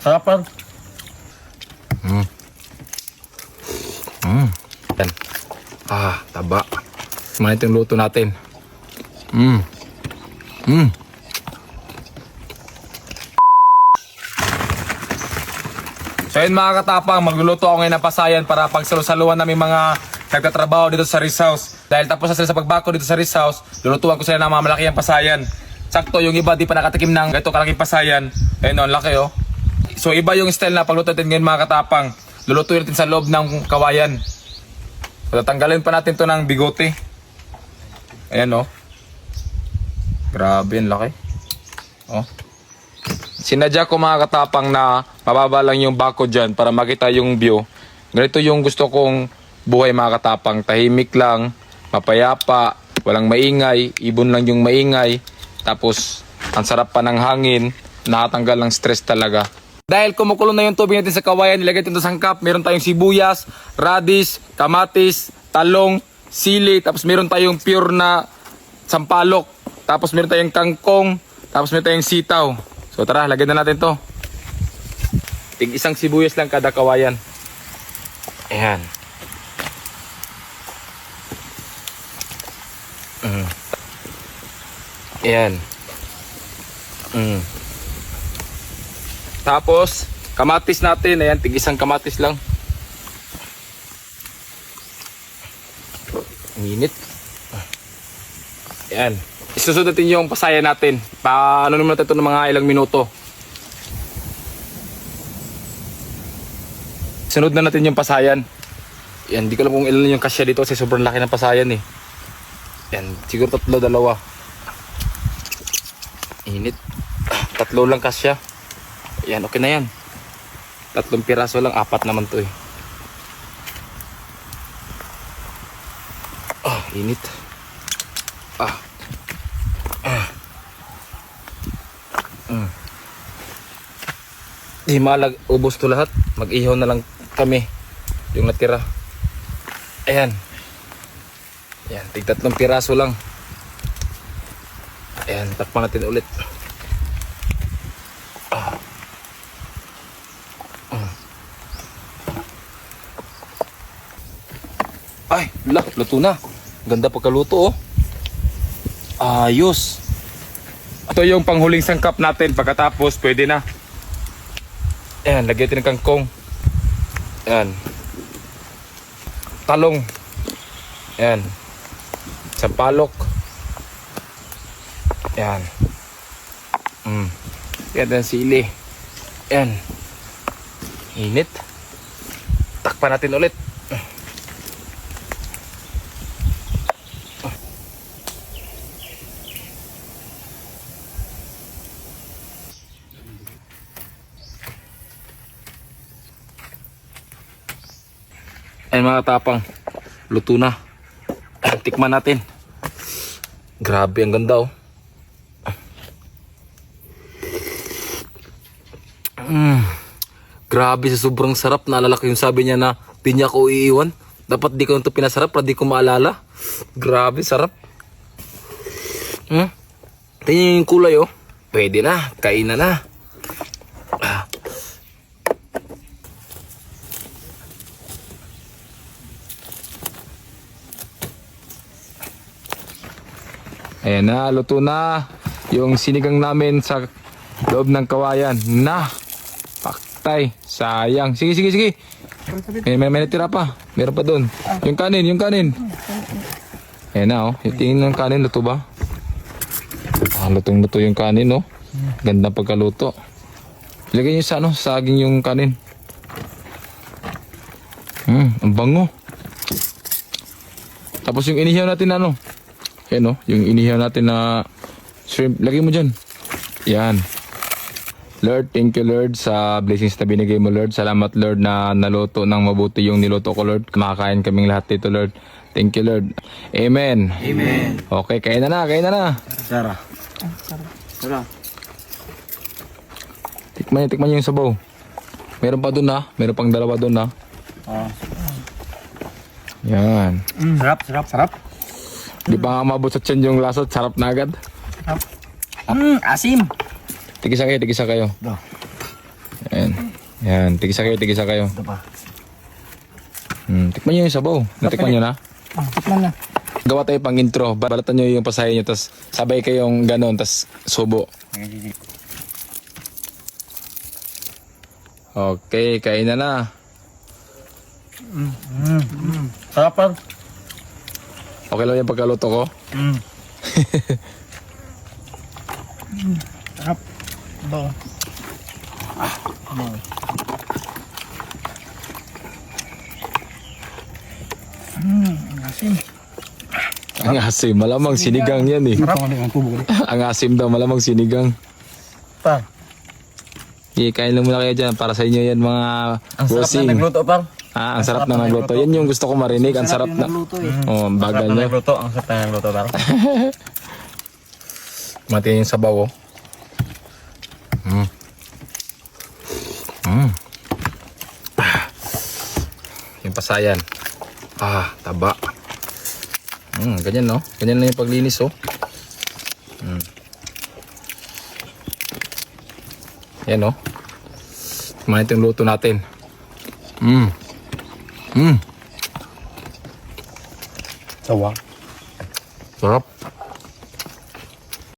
Sarap pa. Yan. Taba. Kumain ito yung luto natin. So yun mga katapang, magluluto ako ngayon ng pasayan para pagsalusaluhan namin mga nagtatrabaho dito sa Riz House. Dahil tapos na sila sa pagbako dito sa Riz House, lulutuan ko sila ng mga malaking pasayan. Sakto, yung iba di pa nakatikim ng ganito kalaking pasayan. Ayun o, laki oh. So iba yung style na pagluto natin ngayon mga katapang. Lulutuin natin sa loob ng kawayan. So, tatanggalin pa natin to ng bigote. Ayan oh. Grabe, ang laki. Oh. Sinadya ko mga katapang na mababa lang yung bako dyan para makita yung view. Ganito yung gusto kong buhay mga katapang. Tahimik lang, mapayapa, walang maingay, ibon lang yung maingay. Tapos, ang sarap pa ng hangin, nakatanggal ng stress talaga. Dahil kumukulo na yung tubig natin sa kawayan, nilagay natin sa sangkap. Meron tayong sibuyas, radish, kamatis, talong, sili. Tapos meron tayong pure na sampalok. Tapos meron tayong kangkong. Tapos meron tayong sitaw. So tara, lagyan na natin to. Tig isang sibuyas lang kada kawayan. Ayan. Ayan. Tapos, kamatis natin. Ayan, tig isang kamatis lang. Ang init. Ayan. Isusunod natin yung pasaya natin. Paano naman natin ito ng mga ilang minuto. Sunod na natin yung pasayan. Yan, di ko alam kung ilan yung kasya dito kasi sobrang laki ng pasayan eh. Yan, siguro 3, 2. Init. 3 lang kasya. Yan, okay na yan. 3 piraso lang, 4 naman to eh. Init. Di malag, ubos to lahat. Mag-ihaw na lang kami yung natira. Ayan. Ayan, tig 3 piraso lang. Ayan, takpan natin ulit. Ay, luto na. Ganda pagkaluto oh. Ayos. Ito yung panghuling sangkap natin. Pagkatapos, pwede na. Ayan, lagyan natin ng kangkong. Ayan. Talong. Ayan. Sampalok. Ayan. Ayan ang sili. Ayan. Init. Takpan natin ulit. Ayan mga tapang, luto na. Tikman natin. Grabe, ang ganda oh. Grabe, sa sobrang sarap. Naalala ko yung sabi niya na di niya ako iiwan. Dapat di ko ito pinasarap para di ko maalala. Grabe, sarap. Tingnan yung kulay oh. Pwede na, kainan na. Ayan na, luto na yung sinigang namin sa loob ng kawayan. Na, paktay, sayang. Sige. May natira pa. Meron pa doon. Yung kanin. Ayan na oh, yung tingin ng kanin, luto ba? Lutong-luto yung kanin oh. Ganda pagkaluto. Ilagay nyo sa saging yung kanin. Ang bango. Tapos yung inihaw natin yan o, yung inihaw natin na shrimp, lagay mo dyan. Yan. Lord, thank you Lord sa blessings na binigay mo Lord. Salamat Lord na naluto ng mabuti yung niluto ko Lord. Makakain kaming lahat dito Lord. Thank you Lord. Amen. Amen. Okay, kain na na. Sarap. Tikman niyo yung sabaw. Meron pa dun meron pang 2 dun Yan. Sarap. Di pa nga mabot sa tiyan yung lasot, sarap na agad. Asim. Tigisa kayo. Ito. Ayan. Yan, tigisa kayo. Ito pa. Tikman nyo yung sabaw. Natikman nyo na? Tikman na. Gawa tayo pang intro. Balatan nyo yung pasahin nyo, tas sabay kayong ganon, tas subo. Okay, kain na. Sarap par. Okay lang yung pagkaluto ko? Sarap. Bawa. Asin. Ang asim, malamang sinigang yan eh. Sarap. Ang tubo ko. Ang asim daw, malamang sinigang. Par. Kain lang muna kayo dyan para sa inyo yan mga Ang sarap bossing. na nagluto par. Ang sarap na nagluto. Yan yung gusto ko marinig. Ang sarap na. Oh, ang bagal Sarap na nyo. nagluto. Ang sarap na nagluto par. Mati yung sabaw oh. Yung pasayan. Taba. Ganyan no. Ganyan lang yung paglinis oh. Yan oh. Kumain itong luto natin. Sawa. Sarap.